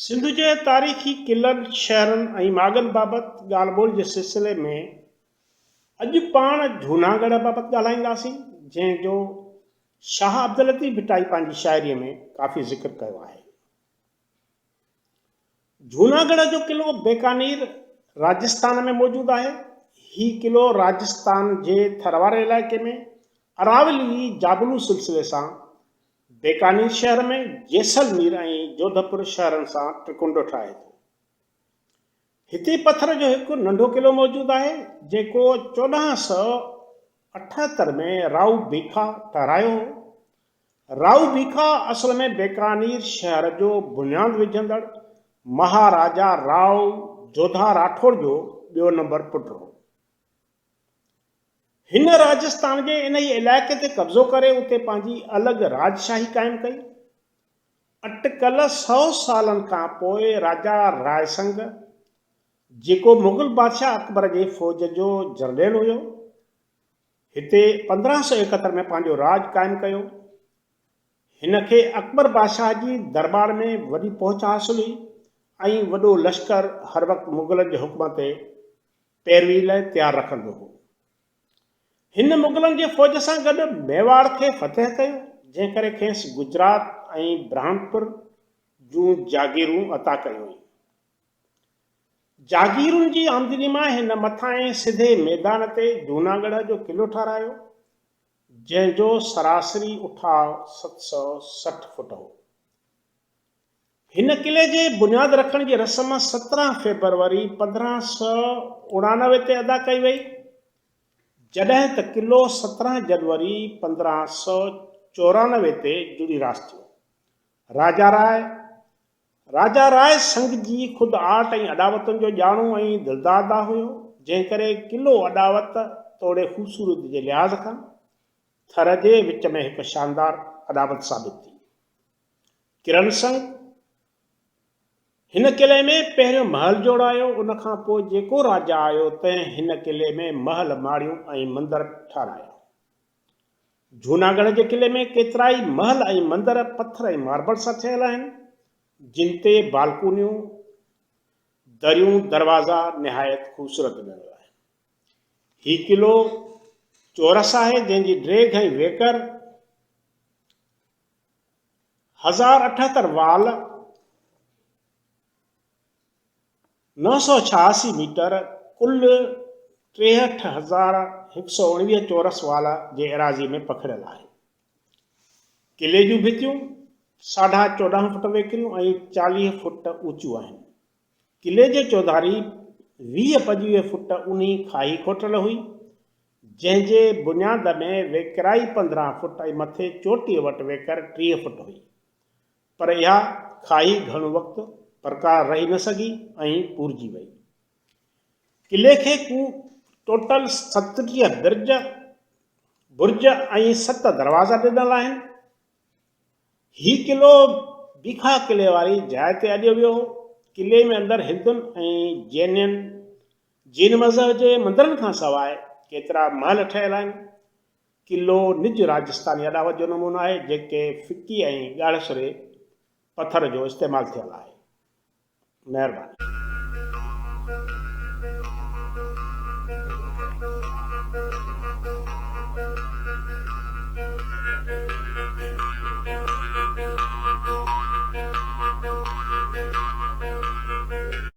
सिंध जे तारीख़ी क़िलनि शहरनि ऐं माॻनि बाबति ॻाल्हि ॿोल जे सिलसिले में अॼु पाण जूनागढ़ बाबति ॻाल्हाईंदासीं, जंहिंजो शाह अब्दुल लतीफ़ भिटाई पंहिंजी शाइरीअ में काफ़ी ज़िक्र कयो आहे। जूनागढ़ जो क़िलो बीकानेर राजस्थान में मौजूदु आहे। हीउ क़िलो राजस्थान जे थरवार इलाइक़े में अरावली जाबलू सिलसिले सां बीकानेर शहर में जैसलमेर ऐं जोधपुर शहरनि सां ट्रिकुंडो ठाहे थो। हिते पत्थर जो हिकु नंढो क़िलो मौजूदु आहे जेको 1478 में राव भीखा ठारायो हो। राव भीखा असल में बीकानेर शहर जो बुनियाद विझंदड़ महाराजा राव जोधा राठौड़ जो ॿियो नंबर पुटु हो। हिन राजस्थान जे इन ई इलाइक़े ते कब्ज़ो करे उते पंहिंजी अलॻि राजशाही क़ाइमु कई। अटकल 100 सालनि खां पोइ राजा रायसिंघ, जेको मुग़ल बादशाह अकबर जे फ़ौज जो जनरल हुयो, हिते 1571 में पंहिंजो राज क़ाइमु कयो। हिन खे अकबर बादशाह जी दरबार में वॾी पहुच हासिल हुई ऐं वॾो लश्कर हर वक़्तु मुग़लनि जे हुक्म ते पैरवी लाइ तयारु रखंदो हो। हिन मुग़लनि जे फ़ौज सां गॾु मेवाड़ खे फ़तह कयो, जंहिं करे खेसि गुजरात ऐं ब्रह्मपुर जूं जागीरूं अता कयूं। जागीरुनि जी आमदनी मां हिन मथां ऐं सिधे मैदान ते जूनागढ़ जो क़िलो ठारायो, जंहिंजो सरासरी उठाव 760 फुट हो। हिन क़िले जे बुनियाद रखण जी रस्म 17 फरवरी 1589 ते अदा कई वई, जॾहिं त क़िलो 17 जनवरी 1594 ते जुड़ी रास थियो। राजा राय संघ जी ख़ुदि आर्ट ऐं अॾावतुनि जो ॼाणू ऐं दिलदारदा हुयो, जंहिं करे क़िलो अॾावत तोड़े ख़ूबसूरती जे लिहाज़ खां थर जे विच में हिकु शानदार अॾावत साबित थी। किरण संघ हिन क़िले में पहिरियों महल जोड़ायो। उन खां पोइ जेको राजा आयो तंहिं हिन क़िले में महल माड़ियूं ऐं मंदर ठाराया। जूनागढ़ जे क़िले में केतिराई महल ऐं मंदर पत्थर ऐं मार्बल सां ठहियल आहिनि, जिन ते बालकनियूं, दरियूं, दरवाज़ा निहायत ख़ूबसूरत मिलंदा आहिनि। हीउ क़िलो चौरस आहे, जंहिंजी ड्रेग ऐं वेकर 1078 वाल, 986 मीटर, कुल 63,119 चौरस वाल जे एराज़ी में पखिड़ियल आहे। क़िले जूं भितियूं 14.5 फुट वेकिरियूं ऐं 40 फुट ऊचियूं आहिनि। क़िले जे चौधारी 20-25 फुट ऊनी खाई खोटल हुई, जंहिंजे बुनियाद में वेकिराई 15 फुट ऐं मथे चोटीअ वटि वेकर 30 फुट हुई, पर इहा खाई घणो वक़्तु बरक़रार रही न सघी ऐं पूरजी वई। क़िले खे टोटल 37 बुर्ज ऐं 7 दरवाज़ा ॾिनल आहिनि। हीउ क़िलो भीखा क़िले वारी जाइ ते अॾियो वियो हो। क़िले में अंदरि हिंदुनि ऐं जैन मज़हब जे मंदरनि खां सवाइ केतिरा महल ठहियल आहिनि। क़िलो निज राजस्थानी अॾावत जो नमूनो आहे, जेके फिकी ऐं ॻाढ़सरे पत्थर जो इस्तेमालु थियल आहे। महिरबानी।